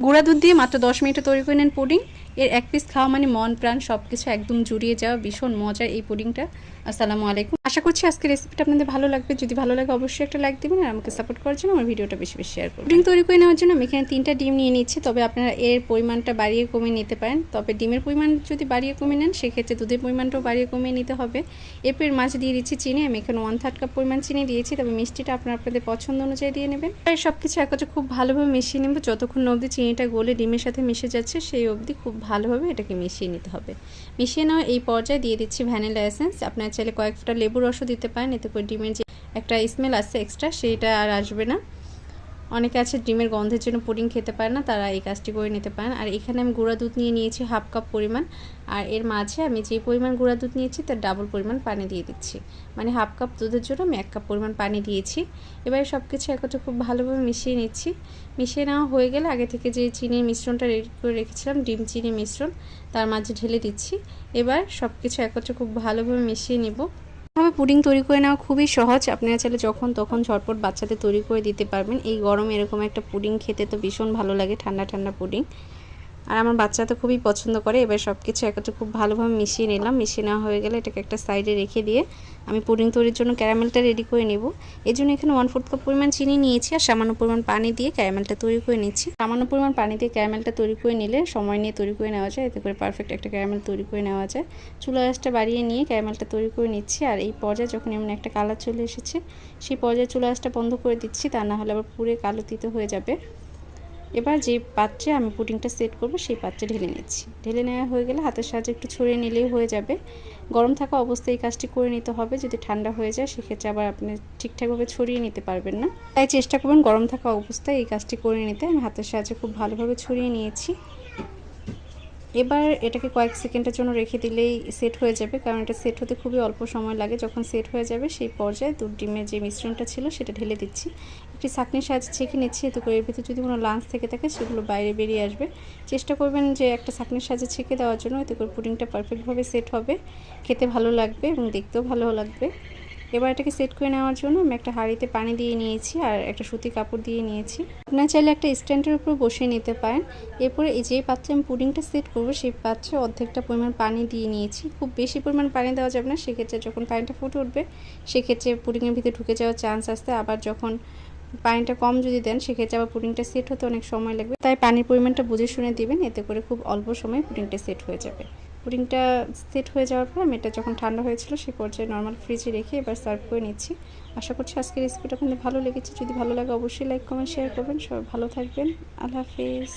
গুঁড়া দুধ দিয়ে মাত্র 10 মিনিটে তৈরি করে নেন পুডিং। এর এক পিস খাওয়া মানে মন প্রাণ সব কিছু একদম জুড়িয়ে যাওয়া, ভীষণ মজার এই পুডিংটা। আসসালামু আলাইকুম, আশা করছি আজকের রেসিপিটা আপনাদের ভালো লাগবে। যদি ভালো লাগে অবশ্যই একটা লাইক দিবেন আর আমাকে সাপোর্ট করার জন্য আমার ভিডিওটা বেশি বেশি শেয়ার করুন। পুডিং তৈরি করে নেওয়ার জন্য আমি এখানে 3টা ডিম নিয়ে নিচ্ছি, তবে আপনারা এর পরিমাণটা বাড়িয়ে কমিয়ে নিতে পারেন। তবে ডিমের পরিমাণ যদি বাড়িয়ে কমিয়ে নেন সেক্ষেত্রে দুধের পরিমাণটাও বাড়িয়ে কমিয়ে নিতে হবে। এরপর মাঝে দিয়ে দিচ্ছি চিনি, আমি এখানে 1/3 কাপ পরিমাণ চিনি দিয়েছি, তবে মিষ্টিটা আপনাদের পছন্দ অনুযায়ী দিয়ে নেবেন। আর সব কিছু একত্রে খুব ভালোভাবে মিশিয়ে নেব, যতক্ষণ অবধি চিনিটা গলে ডিমের সাথে মিশে যাচ্ছে সেই অবধি খুব ভালোভাবে এটাকে মিশিয়ে নিতে হবে। মিশিয়ে নেওয়া এই পর্যায়ে দিয়ে দিচ্ছি ভ্যানিলা এসেন্স। আপনারা চাইলে কয়েক ফোঁটা লেবুর রসও দিতে পারেন, এতে করে ডিমের যে একটা স্মেল আছে এক্সট্রা সেইটা আর আসবে না। অনেকে আছে ডিমের গন্ধের জন্য পুডিং খেতে পারে না, তারা এই কাজটি করে নিতে পারেন। আর এখানে আমি গুঁড়া দুধ নিয়ে নিয়েছি 1/2 কাপ পরিমাণ, আর এর মাঝে আমি যে পরিমাণ গুঁড়া দুধ নিয়েছি তার ডাবল পরিমাণ পানি দিয়ে দিচ্ছি। মানে 1/2 কাপ দুধের জন্য আমি 1 কাপ পরিমাণ পানি দিয়েছি। এবারে সব কিছু একত্রে খুব ভালোভাবে মিশিয়ে নিচ্ছি। মিশিয়ে নেওয়া হয়ে গেলে আগে থেকে যে চিনির মিশ্রণটা রেডি করে রেখেছিলাম, ডিম চিনি মিশ্রণ, তার মাঝে ঢেলে দিচ্ছি। এবার সব কিছু একত্রে খুব ভালোভাবে মিশিয়ে নেব। পুডিং তৈরি করে নেওয়া খুবই সহজ, আপনারা চাইলে যখন তখন ঝটপট বাচ্চাদের তৈরি করে দিতে পারবেন। এই গরমে এরকম একটা পুডিং খেতে তো ভীষণ ভালো লাগে, ঠান্ডা ঠান্ডা পুডিং, আর আমার বাচ্চা তো খুবই পছন্দ করে। এবার সব কিছু একত্রে খুব ভালোভাবে মিশিয়ে নিলাম। মিশিয়ে নেওয়া হয়ে গেলে এটাকে একটা সাইডে রেখে দিয়ে আমি পুডিং তৈরির জন্য ক্যারামেলটা রেডি করে নেব। এই জন্য এখানে 1/4 কাপ পরিমাণ চিনি নিয়েছি আর সামান্য পরিমাণ পানি দিয়ে ক্যারামেলটা তৈরি করে নিচ্ছি। সামান্য পরিমাণ পানি দিয়ে ক্যারামেলটা তৈরি করে নিলে সময় নিয়ে তৈরি করে নেওয়া যায়, এতে করে পারফেক্ট একটা ক্যারামেল তৈরি করে নেওয়া যায়। চুলা আঁচটা বাড়িয়ে নিয়ে ক্যারামেলটা তৈরি করে নিচ্ছি। আর এই পর্যায়ে যখন এমন একটা কালার চলে এসেছে সেই পর্যায়ে চুলা আঁচটা বন্ধ করে দিচ্ছি, তা না হলে আবার পুরো কালো তিতো হয়ে যাবে। এবার যে পাত্রে আমি পুডিংটা সেট করব সেই পাত্রে ঢেলে নিচ্ছি। ঢেলে নেওয়া হয়ে গেলে হাতের সাহায্যে একটু ছড়িয়ে নিলেই হয়ে যাবে। গরম থাকা অবস্থায় এই কাজটি করে নিতে হবে, যদি ঠান্ডা হয়ে যায় সেক্ষেত্রে আবার আপনি ঠিকঠাকভাবে ছড়িয়ে নিতে পারবেন না। তাই চেষ্টা করবেন গরম থাকা অবস্থায় এই কাজটি করে নিতে। আমি হাতের সাহায্যে খুব ভালোভাবে ছড়িয়ে নিয়েছি। এবার এটাকে কয়েক সেকেন্ডের জন্য রেখে দিলেই সেট হয়ে যাবে, কারণ এটা সেট হতে খুবই অল্প সময় লাগে। যখন সেট হয়ে যাবে সেই পর্যায়ে দুধ ডিমের যে মিশ্রণটা ছিল সেটা ঢেলে দিচ্ছি। একটি ছাঁকনির সাহায্যে ছেঁকে নিচ্ছি, এতে করে এর ভিতরে যদি কোনো লাঞ্চ থেকে থাকে সেগুলো বাইরে বেরিয়ে আসবে। চেষ্টা করবেন যে একটা ছাঁকনির সাহায্যে ছেঁকে দেওয়ার জন্য, এতে করে পুডিংটা পারফেক্টভাবে সেট হবে, খেতে ভালো লাগবে এবং দেখতেও ভালো লাগবে। এবার এটাকে সেট করে নেওয়ার জন্য আমি একটা হাঁড়িতে পানি দিয়ে নিয়েছি আর একটা সুতি কাপড় দিয়ে নিয়েছি। আপনারা চাইলে একটা স্ট্যান্ডের উপর বসিয়ে নিতে পারেন। এরপরে এই যে পাত্রে আমি পুডিংটা সেট করব সেই পাত্রে অর্ধেকটা পরিমাণ পানি দিয়ে নিয়েছি। খুব বেশি পরিমাণ পানি দেওয়া যাবে না, সেক্ষেত্রে যখন পানিটা ফুটে উঠবে সেক্ষেত্রে পুডিংয়ের ভিতরে ঢুকে যাওয়ার চান্স আসতে। আবার যখন পানিটা কম যদি দেন সেক্ষেত্রে আবার পুডিংটা সেট হতে অনেক সময় লাগবে, তাই পানির পরিমাণটা বুঝে শুনে দিবেন, এতে করে খুব অল্প সময়ে পুডিংটা সেট হয়ে যাবে। পুডিংটা সেট হয়ে যাওয়ার পর আমি এটা যখন ঠান্ডা হয়েছিল সেই পর্যায়ে নর্মাল ফ্রিজে রেখে এবার সার্ভ করে নিচ্ছি। আশা করছি আজকের রেসিপিটা আপনাদের ভালো লেগেছে। যদি ভালো লাগে অবশ্যই লাইক কমেন্ট শেয়ার করবেন। সবাই ভালো থাকবেন। আল্লাহ হাফেজ।